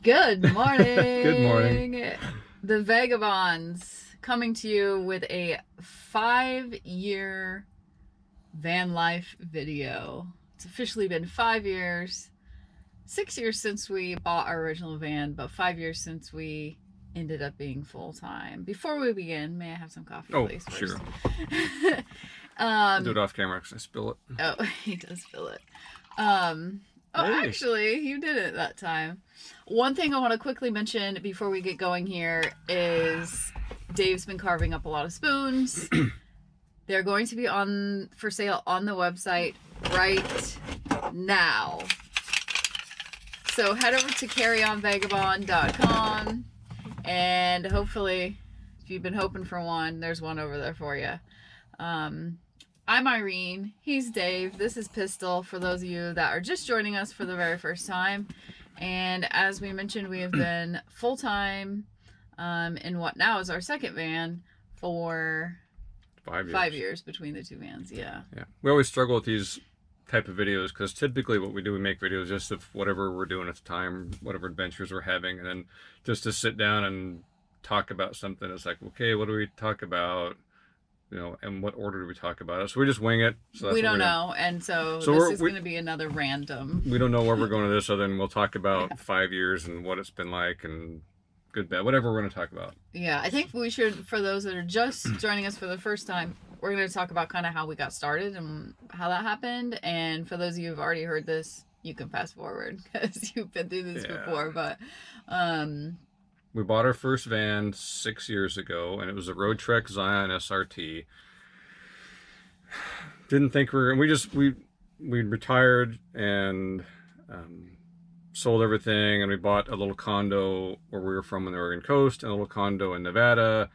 Good morning. Good morning. The Vagabonds coming to you with a 5-year van life video. It's officially been 5 years, 6 years since we bought our original van, but 5 years since we ended up being full time. Before we begin, may I have some coffee, Oh, please? sure. First? I'll do it off camera because I spill it. Oh, he does feel it. Oh, Hey. actually, you did it that time. One thing I want to quickly mention before we get going here is Dave's been carving up a lot of spoons. They're going to be on for sale on the website right now. So head over to carryonvagabond.com and hopefully, if you've been hoping for one, there's one over there for you. I'm Irene. He's Dave. This is Pistol for those of you that are just joining us for the very first time. And as we mentioned, we have been full-time in what now is our second van for 5 years. 5 years between the two vans. Yeah. We always struggle with these type of videos because typically what we do, we make videos just of whatever we're doing at the time, whatever adventures we're having, and then just to sit down and talk about something. It's like, okay, what do we talk about? And what order do we talk about it? So we just wing it. So that's we don't know, and so this is going to be another random. We don't know where we're going to this, other than we'll talk about 5 years and what it's been like and good, bad, whatever we're going to talk about. Yeah, I think we should, for those that are just joining us for the first time, we're going to talk about kind of how we got started and how that happened. And for those of you who've already heard this, you can fast forward because you've been through this before. But we bought our first van 6 years ago, and it was a Roadtrek Zion SRT. Didn't think we retired and sold everything, and we bought a little condo where we were from on the Oregon coast and a little condo in Nevada.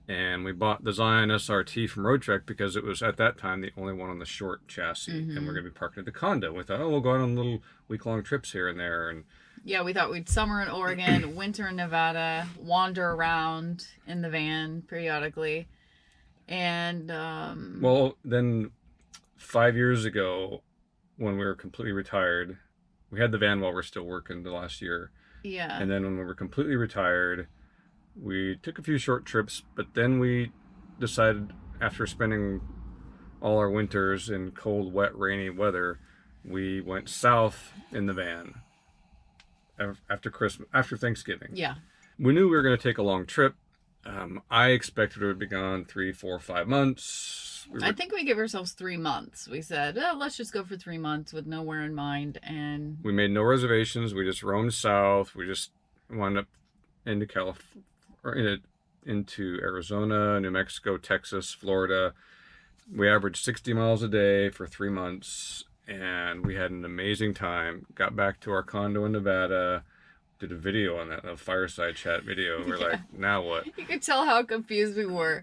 And we bought the Zion SRT from Roadtrek because it was at that time the only one on the short chassis, and we're going to be parking at the condo. We thought, oh, we'll go on little week-long trips here and there, and yeah, we thought we'd summer in Oregon, winter in Nevada, wander around in the van periodically. And well, then 5 years ago, when we were completely retired, we had the van while we're still working the last year. Yeah. And then when we were completely retired, we took a few short trips, but then we decided, after spending all our winters in cold, wet, rainy weather, we went south in the van after Thanksgiving. Yeah. We knew we were going to take a long trip. I expected it would be gone 3, 4, 5 months. I think we give ourselves 3 months. We said, oh, let's just go for 3 months with nowhere in mind. And we made no reservations. We just roamed south. We just wound up into into Arizona, New Mexico, Texas, Florida. We averaged 60 miles a day for 3 months, and we had an amazing time. Got back to our condo in Nevada, did a video on that, a fireside chat video. We're like, now what? You could tell how confused we were.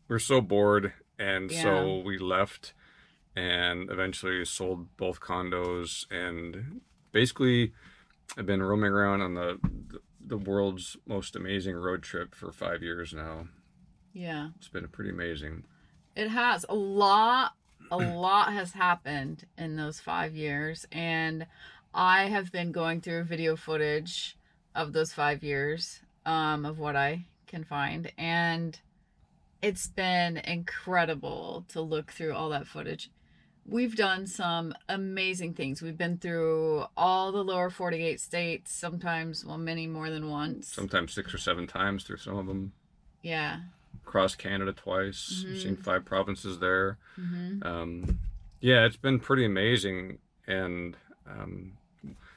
We're so bored, and so we left and eventually sold both condos, and basically I've been roaming around on the world's most amazing road trip for 5 years now. Yeah. It's been pretty amazing. It has. A lot has happened in those 5 years, and I have been going through video footage of those 5 years, of what I can find, and it's been incredible to look through all that footage. We've done some amazing things. We've been through all the lower 48 states, sometimes, well, many more than once. Sometimes 6 or 7 times through some of them. Yeah. Across Canada twice. We've seen 5 provinces there. Yeah, it's been pretty amazing. And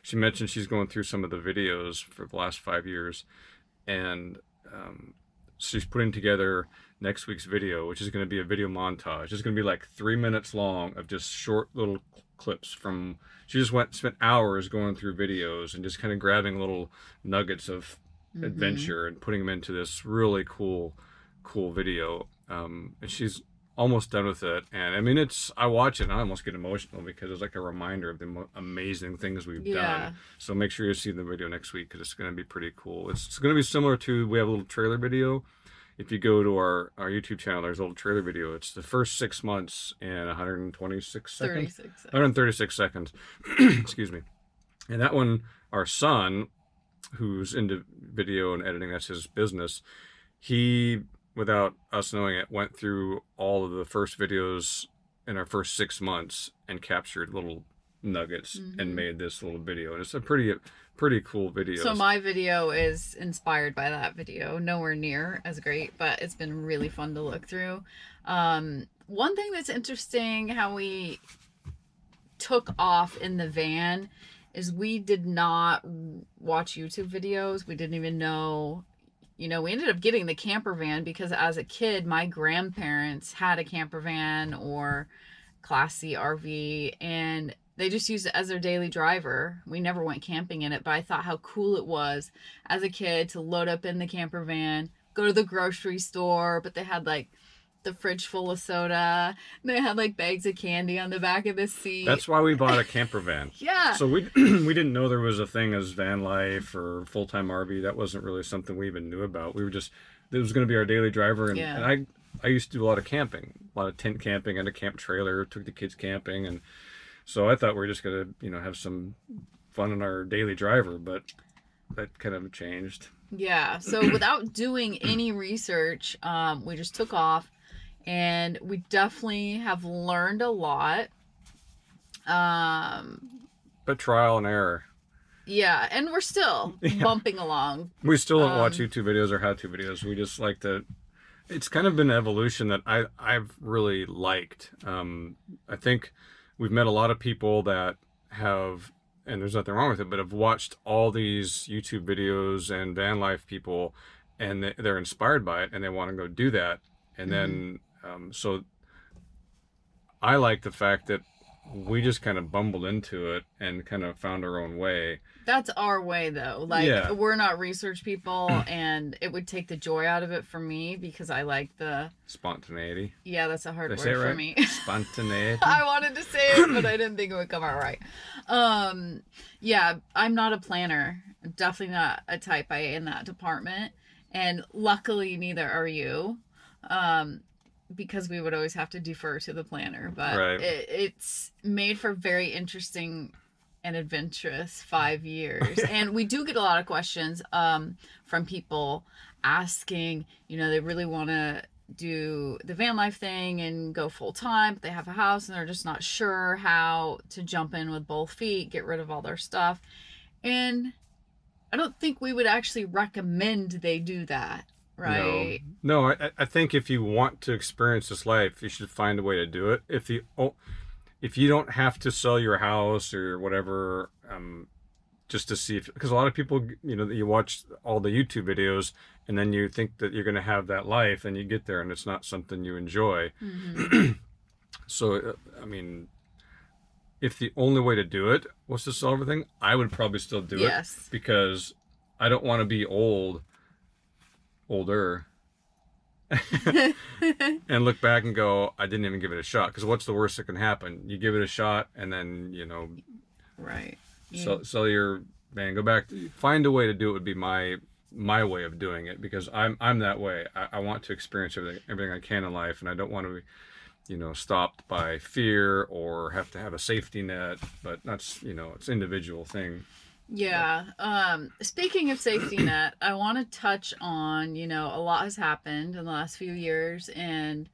she mentioned she's going through some of the videos for the last 5 years. And she's putting together next week's video, which is going to be a video montage. It's going to be like 3 minutes long of just short little clips from, she just spent hours going through videos and just kind of grabbing little nuggets of adventure and putting them into this really cool video. And she's almost done with it. And I mean, I watch it and I almost get emotional because it's like a reminder of the amazing things we've done. So make sure you see the video next week because it's going to be pretty cool. It's going to be similar to, we have a little trailer video. If you go to our YouTube channel, there's a little trailer video. It's the first 6 months in 126 seconds. 136 seconds. Excuse me. And that one, our son who's into video and editing, that's his business. He, without us knowing it, went through all of the first videos in our first 6 months and captured little nuggets and made this little video. And it's a pretty cool video. So my video is inspired by that video. Nowhere near as great, but it's been really fun to look through. One thing that's interesting how we took off in the van is we did not watch YouTube videos. We didn't even know, we ended up getting the camper van because as a kid, my grandparents had a camper van or Class C RV, and they just used it as their daily driver. We never went camping in it, but I thought how cool it was as a kid to load up in the camper van, go to the grocery store, but they had like the fridge full of soda. They had like bags of candy on the back of the seat. That's why we bought a camper van. Yeah. So we didn't know there was a thing as van life or full-time RV. That wasn't really something we even knew about. We were just, it was going to be our daily driver. And I used to do a lot of camping, a lot of tent camping and a camp trailer, took the kids camping. And so I thought we were just going to, have some fun in our daily driver, but that kind of changed. Yeah. So without doing any research, we just took off. And we definitely have learned a lot. But trial and error. Yeah, and we're still bumping along. We still don't watch YouTube videos or how-to videos. We just like to... It's kind of been an evolution that I've really liked. I think we've met a lot of people that have, and there's nothing wrong with it, but have watched all these YouTube videos and van life people, and they're inspired by it, and they want to go do that. And then... so I like the fact that we just kind of bumbled into it and kind of found our own way. That's our way though. Like we're not research people and it would take the joy out of it for me because I like the spontaneity. Yeah, that's a hard word right? for me. Spontaneity. I wanted to say it, but I didn't think it would come out right. Yeah, I'm not a planner. Definitely not a type A in that department. And luckily neither are you. Because we would always have to defer to the planner, but it's made for very interesting and adventurous 5 years. And we do get a lot of questions from people asking, they really want to do the van life thing and go full time, but they have a house and they're just not sure how to jump in with both feet, get rid of all their stuff. And I don't think we would actually recommend they do that. Right. No, I think if you want to experience this life, you should find a way to do it. If you don't have to sell your house or whatever, just to see because a lot of people, you watch all the YouTube videos and then you think that you're going to have that life and you get there and it's not something you enjoy. Mm-hmm. So, if the only way to do it was to sell everything, I would probably still do it because I don't want to be older and look back and go, I didn't even give it a shot. Because what's the worst that can happen? You give it a shot and then, right. Sell your van, go back, find a way to do it would be my way of doing it because I'm that way. I want to experience everything I can in life and I don't want to be, stopped by fear or have to have a safety net, but that's, it's an individual thing. Yeah. Speaking of safety net, I want to touch on, a lot has happened in the last few years and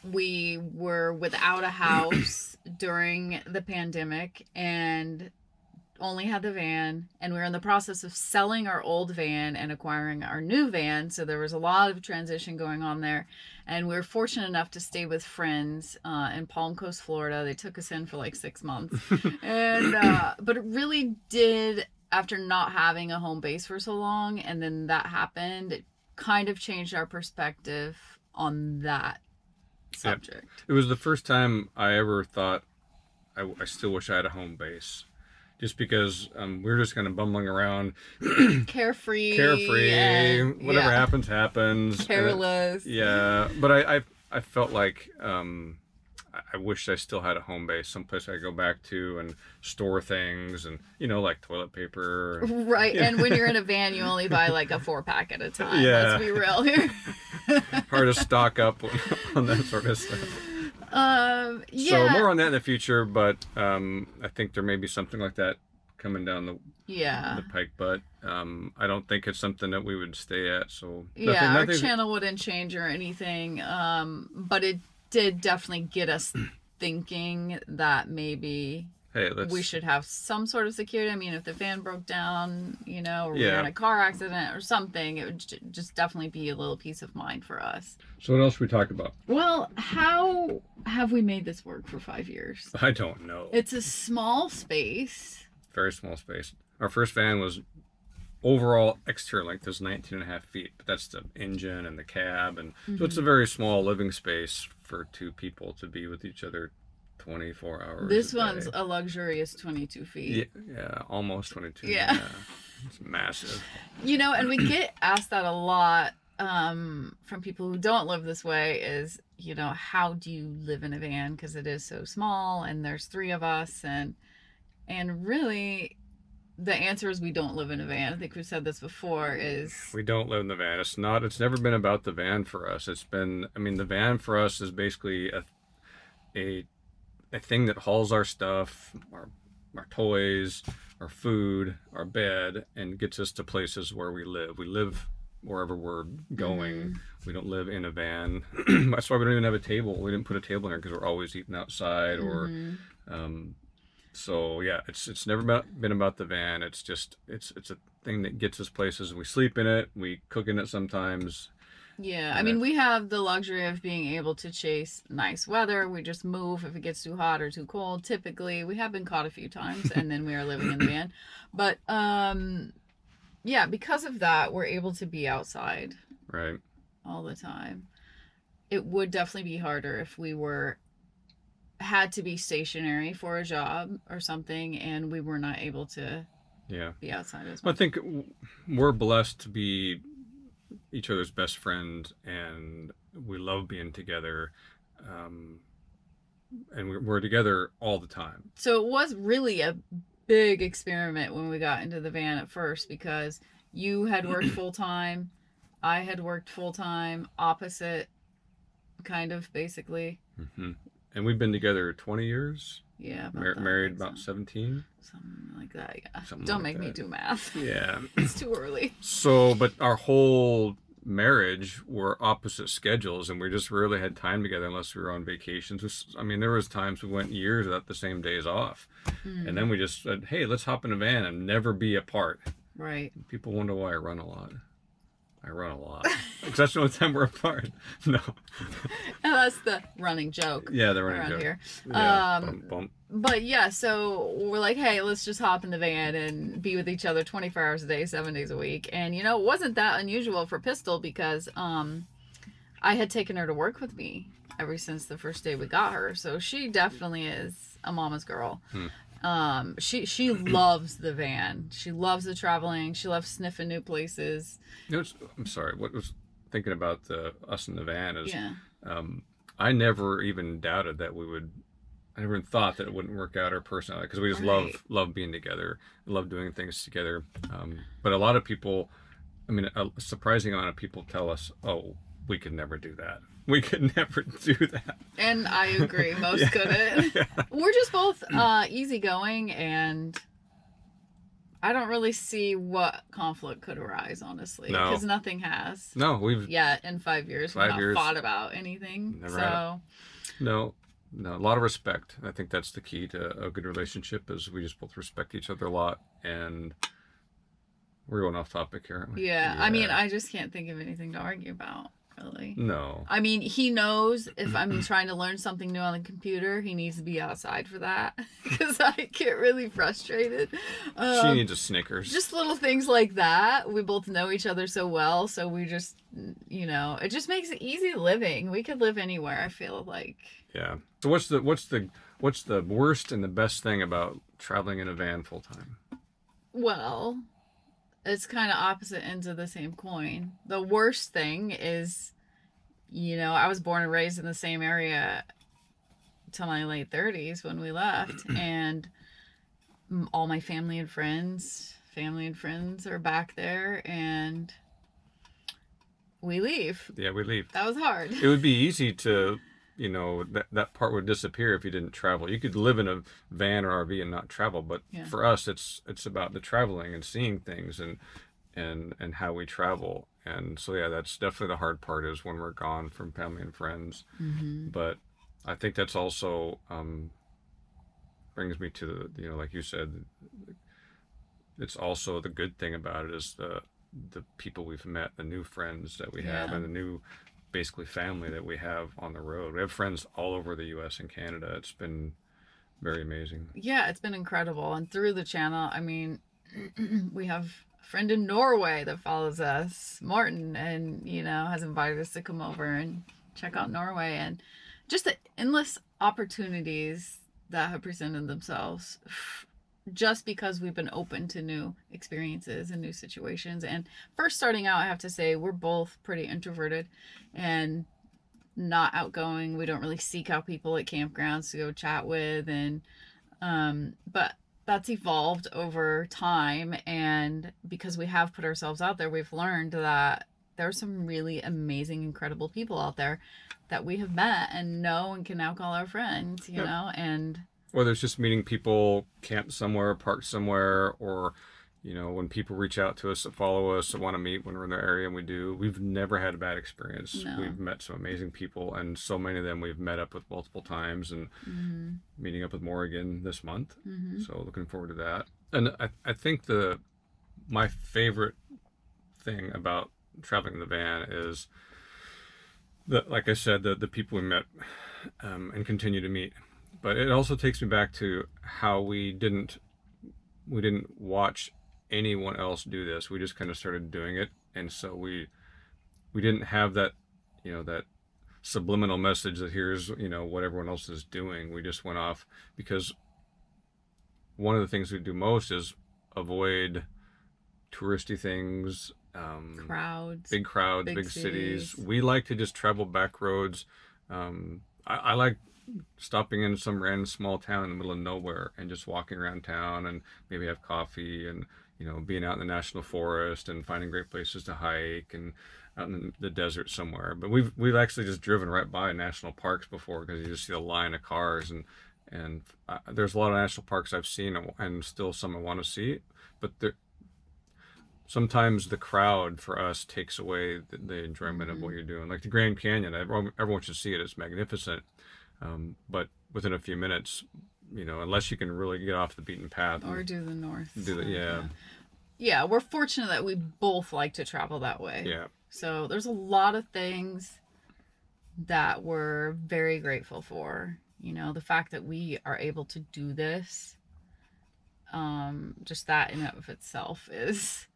we were without a house during the pandemic and only had the van, and we were in the process of selling our old van and acquiring our new van. So there was a lot of transition going on there. And we were fortunate enough to stay with friends in Palm Coast, Florida. They took us in for like 6 months. And but it really did, after not having a home base for so long, and then that happened, it kind of changed our perspective on that subject. It was the first time I ever thought I still wish I had a home base. Just because we were just kind of bumbling around. Carefree. And, whatever happens. Careless. But I felt like I wished I still had a home base, someplace I could go back to and store things and, like toilet paper. Right. And when you're in a van, you only buy like a 4-pack at a time. Yeah. Let's be real here. Hard to stock up on that sort of stuff. So more on that in the future, but I think there may be something like that coming down the Yeah. pike, but I don't think it's something that we would stay at. So Yeah, our nothing. channel wouldn't change or anything. But it did definitely get us thinking that maybe Hey, we should have some sort of security. I mean, if the van broke down, you know, or we were Yeah. in a car accident or something, it would just definitely be a little peace of mind for us. So what else we talk about? Well, how have we made this work for 5 years? I don't know. It's a small space. Very small space. Our first van was overall exterior length is 19.5 feet, but that's the engine and the cab, and so it's a very small living space for two people to be with each other 24 hours. This a one's day. a luxurious 22 feet. Yeah, almost 22. Yeah. It's massive. You know, and we get asked that a lot from people who don't live this way is, you know, how do you live in a van? Because it is so small and there's 3 of us. And really, the answer is we don't live in a van. I think we've said this before is... We don't live in the van. It's never been about the van for us. It's been, I mean, the van for us is basically a thing that hauls our stuff, our toys, our food, our bed, and gets us to places where we live. We live wherever we're going. We don't live in a van. That's why we don't even have a table. We didn't put a table in here because we're always eating outside or so yeah, it's never been about the van. It's just it's a thing that gets us places. We sleep in it, we cook in it sometimes. Yeah, I mean, we have the luxury of being able to chase nice weather. We just move if it gets too hot or too cold. Typically, we have been caught a few times, and then we are living in the van. But yeah, because of that, we're able to be outside Right. all the time. It would definitely be harder if we had to be stationary for a job or something, and we were not able to be outside as I much. think we're blessed to be each other's best friend, and we love being together, and we're together all the time. So it was really a big experiment when we got into the van at first, because you had worked full-time, I had worked full-time, opposite, kind of, basically. And we've been together 20 years. Yeah. Married about 17. Something like that, yeah. Something Don't like make me that. do math. Yeah. It's too early. So, but our whole marriage were opposite schedules, and we just rarely had time together unless we were on vacations. I mean, there was times we went years without the same days off. And then we just said, hey, let's hop in a van and never be apart. Right. People wonder why I run a lot. I run a lot. Because that's the only time we're apart. No. And that's the running joke. Yeah, the running around joke. here. Yeah, bump, bump. But yeah, so we're like, hey, let's just hop in the van and be with each other 24 hours a day, 7 days a week. And you know, it wasn't that unusual for Pistol, because I had taken her to work with me ever since the first day we got her. So she definitely is a mama's girl. She loves the van. She loves the traveling. She loves sniffing new places. You know, I'm sorry. What was thinking about us in the van is, Yeah. I never even doubted that we would. I never even thought that it wouldn't work out our personality, because we just Right. love being together, love doing things together. But a lot of people, I mean, a surprising amount of people tell us, "Oh, we could never do that. We could never do that." And I agree, most couldn't. We're just both easygoing, and I don't really see what conflict could arise, honestly, No. because nothing has. No, we've Yet in 5 years, 5 we've years. not fought about anything. Never So no, a lot of respect. I think that's the key to a good relationship, is we just both respect each other a lot. And we're going off topic here, aren't we? yeah, I mean, I just can't think of anything to argue about, really. No. I mean, he knows if I'm trying to learn something new on the computer, he needs to be outside for that, because I get really frustrated. She needs a Snickers. Just little things like that. We both know each other so well, so we just, you know, it just makes it easy living. We could live anywhere, I feel like. Yeah. So what's the worst and the best thing about traveling in a van full time? Well, it's kind of opposite ends of the same coin. The worst thing is, you know, I was born and raised in the same area till my late 30s when we left, and all my family and friends are back there, and we leave. Yeah, we leave. That was hard. It would be easy to you know, that part would disappear if you didn't travel. You could live in a van or RV and not travel, but Yeah. for us, it's about the traveling and seeing things and how we travel. And so yeah, that's definitely the hard part is when we're gone from family and friends. Mm-hmm. But I think that's also brings me to the, you know, like you said, it's also the good thing about it is the people we've met, the new friends that we have, Yeah. and the new basically family that we have on the road. We have friends all over the U.S. and Canada. It's been very amazing. Yeah, it's been incredible. And through the channel, I mean, we have a friend in Norway that follows us, Martin, and, you know, has invited us to come over and check out Norway, and just the endless opportunities that have presented themselves just because we've been open to new experiences and new situations. And first starting out, I have to say, we're both pretty introverted and not outgoing. We don't really seek out people at campgrounds to go chat with, and but that's evolved over time, and because we have put ourselves out there, we've learned that there are some really amazing, incredible people out there that we have met and know and can now call our friends, you Yep. know, and Whether it's just meeting people, camp somewhere, park somewhere, or you know, when people reach out to us that follow us that want to meet when we're in the area and we do, we've never had a bad experience. no. We've met some amazing people, and so many of them we've met up with multiple times, and Mm-hmm. meeting up with more again this month. Mm-hmm. So looking forward to that. And I think my favorite thing about traveling in the van is that, like I said, the people we met and continue to meet. But it also takes me back to how we didn't watch anyone else do this. We just kind of started doing it, and so we didn't have that, you know, that subliminal message that here's, you know, what everyone else is doing. We just went off because one of the things we do most is avoid touristy things, Crowds, big crowds, big big cities. cities. We like to just travel back roads. I like stopping in some random small town in the middle of nowhere and just walking around town and maybe have coffee and, you know, being out in the national forest and finding great places to hike and out in the desert somewhere. But we've actually just driven right by national parks before because you just see a line of cars, and there's a lot of national parks I've seen and still some I want to see, but sometimes the crowd for us takes away the enjoyment of what you're doing. Like the Grand Canyon, everyone should see it. It's magnificent. But within a few minutes, you know, unless you can really get off the beaten path, Or do the north. do the, yeah, Yeah, we're fortunate that we both like to travel that way. yeah, So there's a lot of things that we're very grateful for. You know, the fact that we are able to do this, just that in and of itself is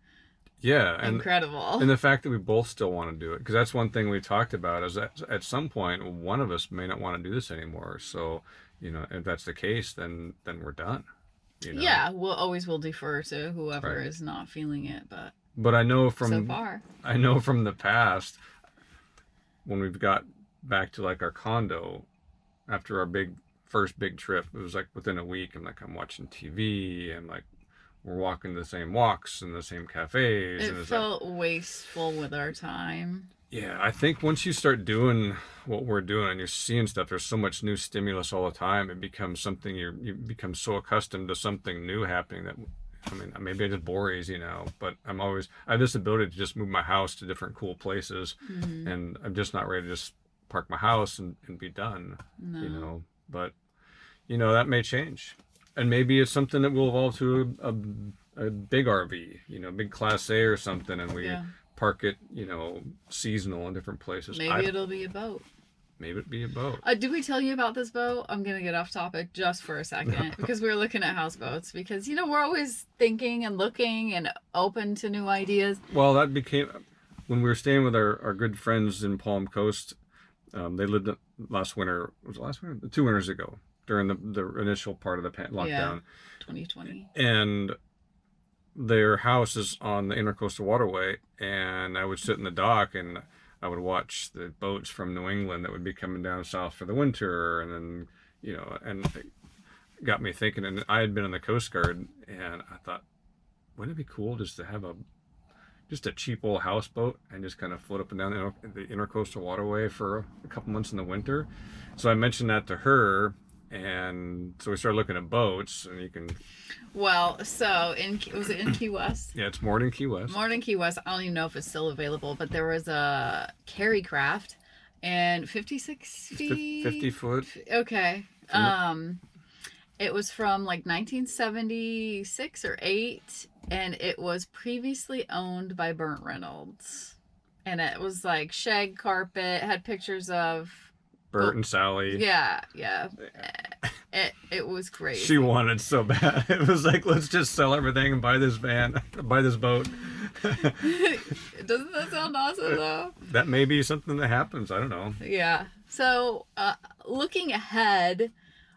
yeah, and incredible. and the fact that we both still want to do it, because that's one thing we talked about is that at some point one of us may not want to do this anymore. So, you know, if that's the case, then we're done. You know? Yeah, we'll defer to whoever Right. is not feeling it, but But I know so far. from the past when we've got back to like our condo after our first big trip, it was like within a week. I'm watching TV and like we're walking the same walks and the same cafes. It And it's felt wasteful with our time. yeah, I think once you start doing what we're doing and you're seeing stuff, there's so much new stimulus all the time. It becomes something you become so accustomed to something new happening that, I mean, maybe I just bore easy now, but I have this ability to just move my house to different cool places, Mm-hmm. and I'm just not ready to just park my house and be done, No. you know. But, you know, that may change. And maybe it's something that will evolve to a big RV, you know, big Class A or something, and we Yeah. park it, you know, seasonal in different places. Maybe it'll be a boat. Maybe it'd be a boat. Did we tell you about this boat? I'm gonna get off topic just for a second because we were looking at houseboats because, you know, we're always thinking and looking and open to new ideas. Well, that became when we were staying with our good friends in Palm Coast. They lived last winter. Was it last winter? 2 winters ago during the initial part of the lockdown. Yeah, 2020. And their house is on the Intercoastal Waterway, and I would sit in the dock and I would watch the boats from New England that would be coming down south for the winter, and then, you know, and it got me thinking. And I had been in the Coast Guard, and I thought, wouldn't it be cool just to have just a cheap old houseboat and just kind of float up and down the intercoastal waterway for a couple months in the winter. So I mentioned that to her, and so we started looking at boats, and you can. Well, so was it in Key West? Yeah, it's moored in Key West. Moored in Key West. I don't even know if it's still available, but there was a Carry Craft, and 56 feet. 50 foot. Okay. It was from like 1976 or 8, and it was previously owned by Burt Reynolds. And it was like shag carpet, had pictures of Bert and Sally. Yeah. It was great. She wanted so bad. It was like, let's just sell everything and buy this van, buy this boat. Doesn't that sound awesome though? That may be something that happens. I don't know. Yeah. So looking ahead,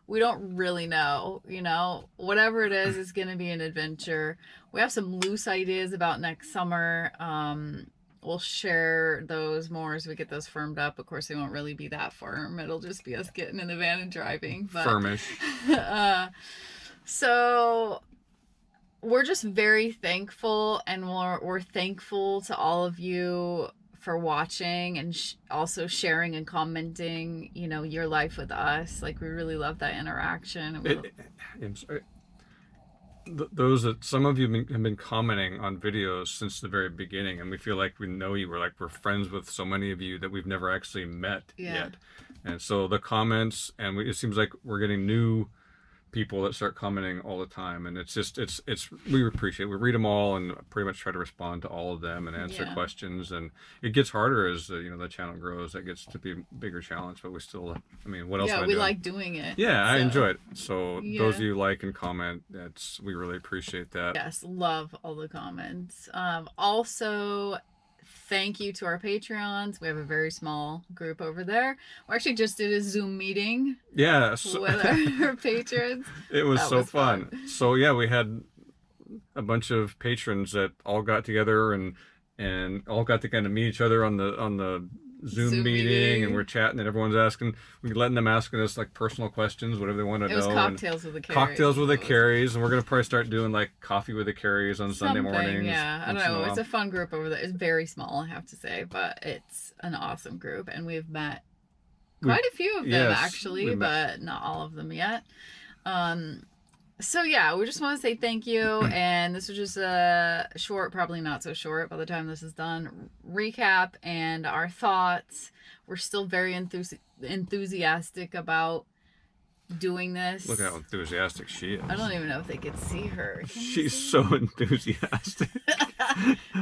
we don't really know, whatever it is, it's going to be an adventure. We have some loose ideas about next summer. We'll share those more as we get those firmed up. Of course, they won't really be that firm. It'll just be us getting in the van and driving. But, firmish. So we're just very thankful, and we're thankful to all of you for watching and also sharing and commenting, your life with us. Like, we really love that interaction. I'm sorry. Those that some of you have been commenting on videos since the very beginning, and we feel like we know you. We're friends with so many of you that we've never actually met yet. And so the comments, and it seems like we're getting new people that start commenting all the time, and it's we appreciate it. We read them all and pretty much try to respond to all of them and answer questions, and it gets harder as the channel grows. That gets to be a bigger challenge, but we still, what else we like doing it. I enjoy it. So those of you like and comment, we really appreciate that. Yes, love all the comments. Also, thank you to our Patreons. We have a very small group over there. We actually just did a Zoom meeting with our patrons. It was so fun. So we had a bunch of patrons that all got together and all got to kind of meet each other on the Zoom meeting, and we're chatting, and everyone's letting them asking us like personal questions, whatever they want to know. It was cocktails with the Carries. Cocktails with the Carries, and we're gonna probably start doing like coffee with the Carries on Sunday mornings. Yeah, I don't know. It's a fun group over there. It's very small, I have to say, but it's an awesome group, and we've met quite a few of them actually, but not all of them yet. So we just want to say thank you, and this was just a short, probably not so short by the time this is done, recap and our thoughts. We're still very enthusiastic about doing this. Look how enthusiastic she is. I don't even know if they could see her. She's so enthusiastic.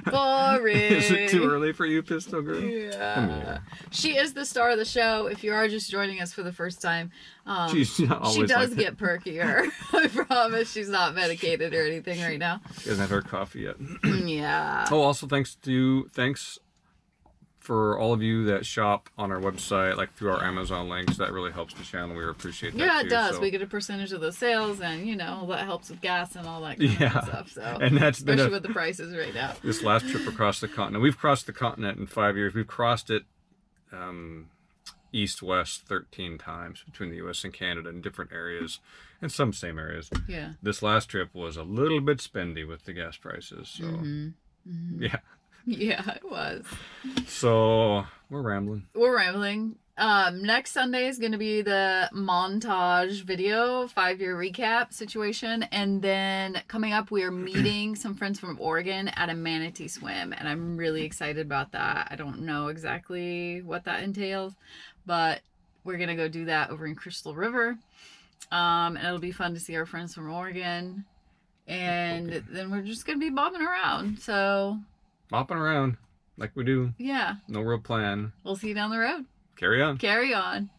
Boring. Is it too early for you, Pistol Girl? Yeah. She is the star of the show. If you are just joining us for the first time, she does get perkier. I promise she's not medicated or anything right now. She hasn't had her coffee yet. Yeah. Oh, also thanks for all of you that shop on our website, like through our Amazon links. That really helps the channel. We appreciate that. Yeah, too, it does. so. We get a percentage of the sales, and that helps with gas and all that kind of stuff. So, and that's especially with the prices right now. This last trip across the continent, we've crossed the continent in 5 years. We've crossed it east-west 13 times between the U.S. and Canada in different areas, and some same areas. Yeah. This last trip was a little bit spendy with the gas prices. So, yeah. Yeah, it was. So we're rambling. Next Sunday is going to be the montage video, 5-year recap situation. And then coming up, we are meeting some friends from Oregon at a manatee swim. And I'm really excited about that. I don't know exactly what that entails, but we're going to go do that over in Crystal River. And it'll be fun to see our friends from Oregon. And then we're just going to be bobbing around. So... bopping around like we do. Yeah. No real plan. We'll see you down the road. Carry on. Carry on.